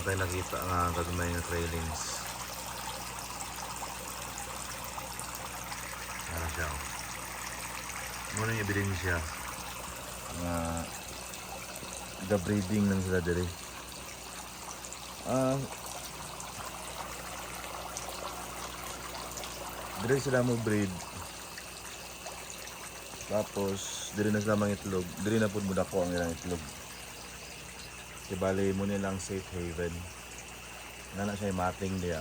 tayo nakita nga gagmay nga trailings. Ano siya? Muna yung ebidensya nga the breeding ng sila diri. Diri sila mo breed. Tapos diri na sila mangitlog. Diri na pud mo dako ang ilang itlog. Kibali mo nilang safe haven. Nana siya yung mating diya.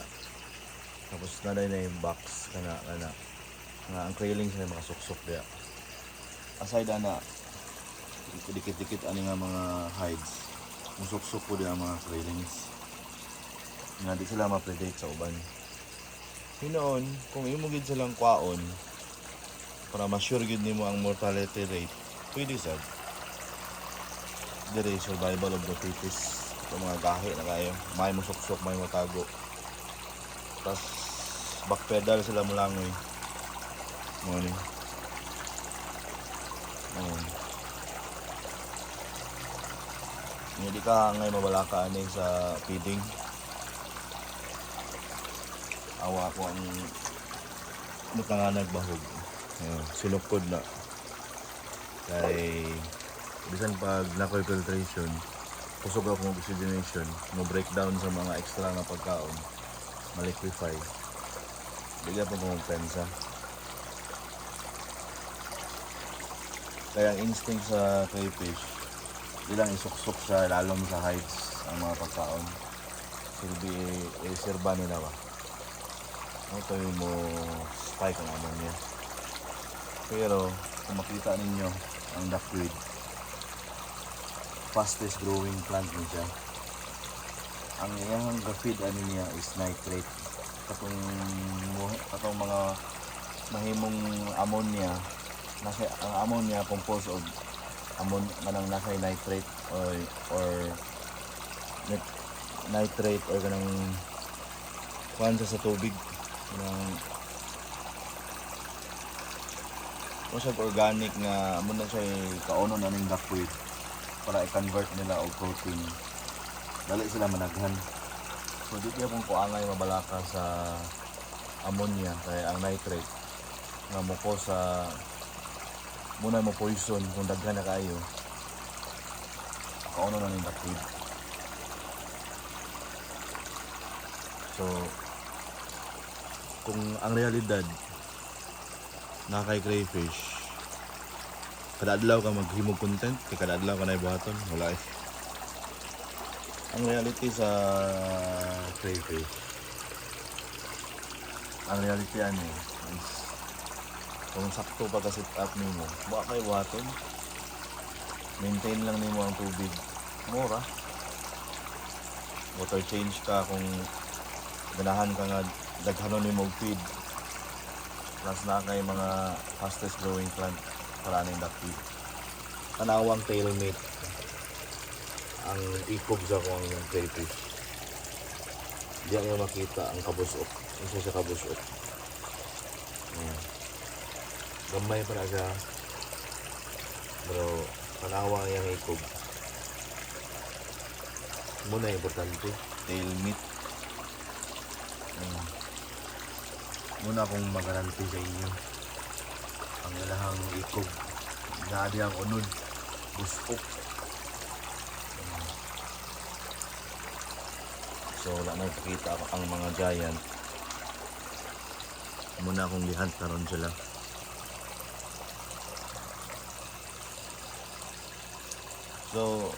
Tapos nanay na yung box kana nga ang trailing siya makasuksok diya. Aside ana dikit-dikit ani nga mga hides. Musuksok po diya ang mga trailings. Nga di sila ma-predate sa uban. Hinoon, kung imo gid silang kwaon para ma-sure gid nimo ang mortality rate, pwede sad. Dire survival of the fittest. Ito mga gahi na kayo. May musuksok, may matago. Tapos backpedal sila mulangoy. Morning. Hindi ka ngay mabalaka ani sa feeding. Awa ko ang mutanganag bahog. Sinukod na. Kay bisan pag nakoy filtration, kusog ako ng oxygenation, mo breakdown sa mga extra na pagkaon, ma-liquefy. Bigla po kumpensa. Kaya ang instinct sa crayfish, ilang isuksok siya lalong sa hides ang mga pagkaon. Silbi sirba nila ba? Ito yung mo spike ang amon niya. Pero kung makita ninyo ang duckweed, fastest growing plant niya. Ang iyang feed ano niya is nitrate. Katong mga mahimong ammonia, ang ammonia composed of kanang nasa nitrate or nitrate or kanang kuan sa tubig ng organic nga amo na siya kauno na ning duckweed para i-convert nila og protein. Dali sila managhan. So di kaya kung kuangay mabalaka sa ammonia kay ang nitrate nga mo ko sa muna mo poison kung daghan na kayo. Kauno na ning duckweed. So kung ang realidad na kay crayfish, kada adlaw ka maghimog content, kay kada adlaw ka na ibuhaton, wala eh. Ang reality sa crayfish, ang reality ano is, kung sakto pa ka sit up nimo, buka kay buhaton, maintain lang nimo ang tubig, mura. Water change ka kung ganahan ka nga daghanon nimo feed. Plus na kay mga fastest growing plant para ning duckweed. Tanawang tailmate ang ikob sa kong crayfish. Diyan nga makita ang kabusok. Isa siya kabusok. Gamay pa na siya. Pero tanawang yung ikob. Muna importante, tailmate. Muna akong magaranti sa inyo ang ilahang ikob na di ang unod busok. So wala na ipakita ang mga giant. Muna akong lihat karon sila. So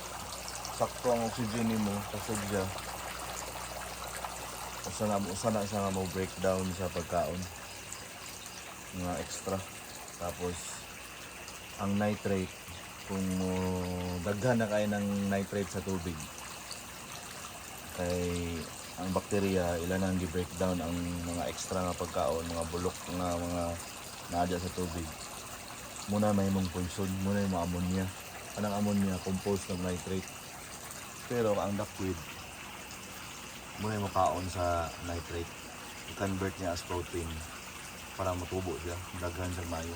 sakto ang oxygen mo kasudya. Sana isa nga mo breakdown sa pagkaon nga extra. Tapos ang nitrate, kung daghan na kayo ng nitrate sa tubig, kay ang bakterya ilan ang di-breakdown ang mga extra nga pagkaon, mga bulok nga mga naadya sa tubig. Muna may mong poison, muna yung ammonia. Anong ammonia composed ng nitrate. Pero ang duckweed muna yung makaon sa nitrate, i-convert niya as protein para matubo siya, daghan sa mayo.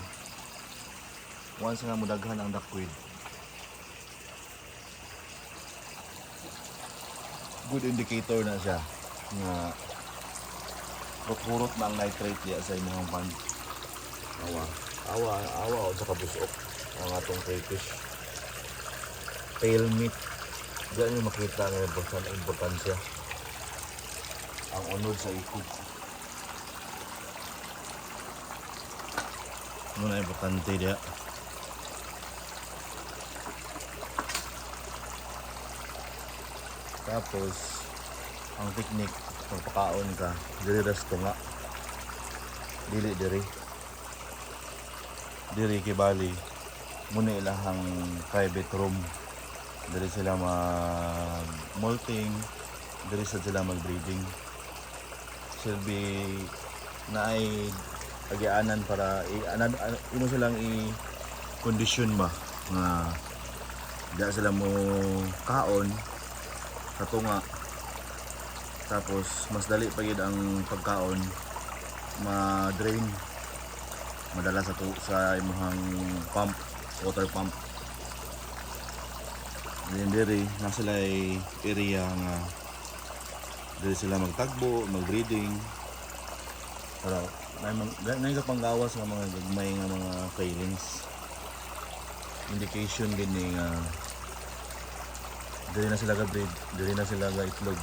Once nga mo daghan ang duckweed, good indicator na siya nga kurot na ang nitrate diya sa imong pan. Awa o sa kabusok ang atong crayfish. Tail meat. Diyan yung makita ng importansya. Ang unod sa ikog. Ano na importante diya. Tapos ang technique pagpakaon ka diri ras tunga. Diri kibali muna ilahang private room. Diri sila mag molting, diri sila mag breeding. Silbi na ay agianan para imo silang i-condition ba nga diya sila mo kaon sa tunga. Tapos mas dali pa gid ang pagkaon ma-drain madala sa imuhang pump, water pump. Diri na sila ay area nga diri sila magtagbo, mag-breeding. Para may kapanggawas nga mga gagmay nga mga failings. Indication din nga diri na sila ga-breed, diri na sila ga-itlog.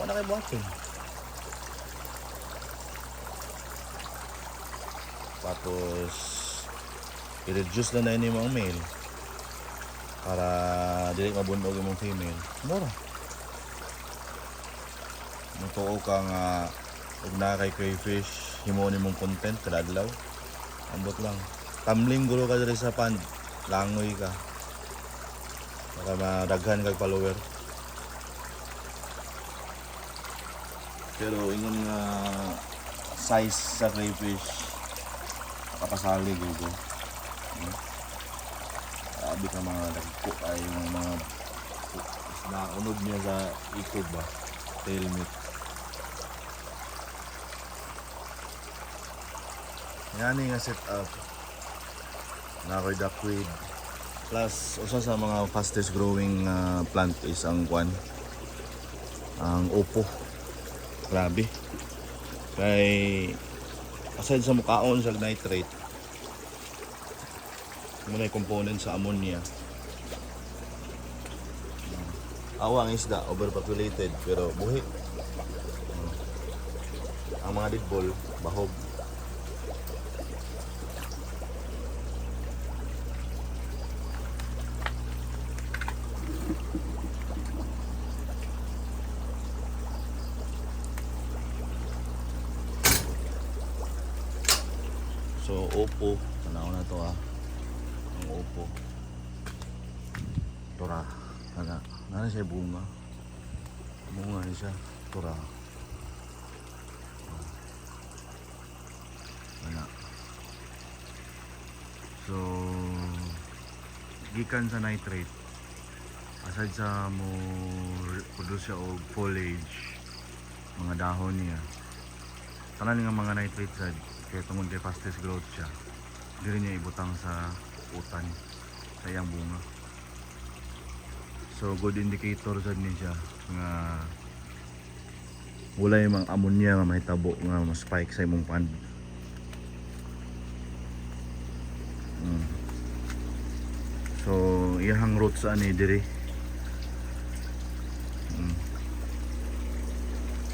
Wala kay buhaton. Tapos i-reduce na ini mga male para dili mabundog imong female. Mura. Mutuo ka nga ug na kay crayfish himo nimong content kada adlaw. Ambot lang. Tamling guro ka diri sa pond. Langoy ka. Para madaghan kag follower. Pero ingon nga size sa crayfish kapasali gyud. Abi ka mga dagko ay mga naunod niya sa ikog ba. Tail meat. Yan nga set up. Nakoy duckweed. Plus usa sa mga fastest growing plant is ang kwan. Ang upo. Grabe. Kay aside sa mukaon sa nitrate, muna yung component sa ammonia. Awa ang isda, overpopulated pero buhi. Ang mga deadball, bahog. So, opo. Tanaw na to ang opo. Tora. Nana siya bunga. Bunga niya siya. Tora. So, gikan sa nitrate. Aside sa mo produce siya og foliage, mga dahon niya. Tanan nga mga nitrate sad kaya tungod kay fastest growth siya. Dili niya ibutang sa utan sa iyang bunga. So good indicator sad ni siya nga wala yung mga ammonia nga mahitabo nga ma-spike sa imong pond. So iyang roots ani diri.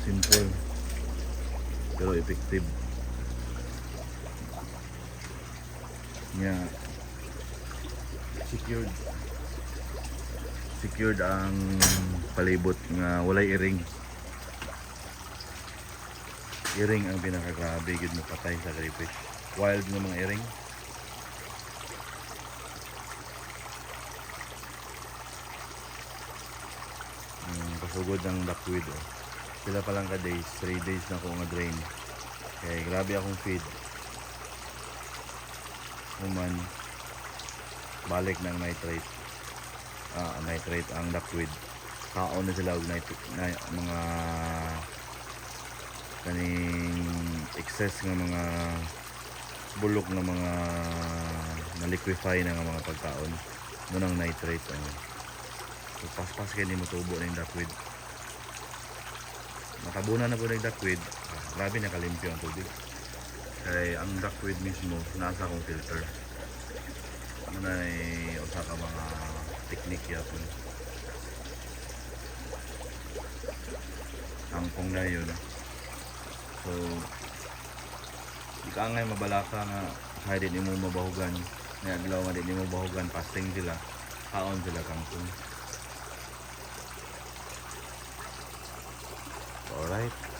Simple pero effective. Nya secured ang palibot nga walay iring. Iring ang pinakagrabe gid mo patay sa crayfish. Wild nga mga iring. Pasugod ng duckweed sila pa lang ka days, 3 days na ako nga drain. Kaya grabe akong feed. Human balik ng nitrate. Nitrate ang duckweed. Kaon na sila og mga kaning excess nga mga bulok na mga na-liquefy na nga mga pagkaon. Munang nitrate. So paspas kay ni mo tubo ning duckweed. matabunan na po ng duckweed, grabe na kalimpyo ang tubig. Kaya ang duckweed mismo, nasa akong filter. Ano na usa ka mga technique yapon. Angkong na yun. So, di ka ngay mabalaka nga kaya din mo mabahugan. May aglaw nga din mo mabahugan, pasting sila. Kaon sila kangkong. Alright.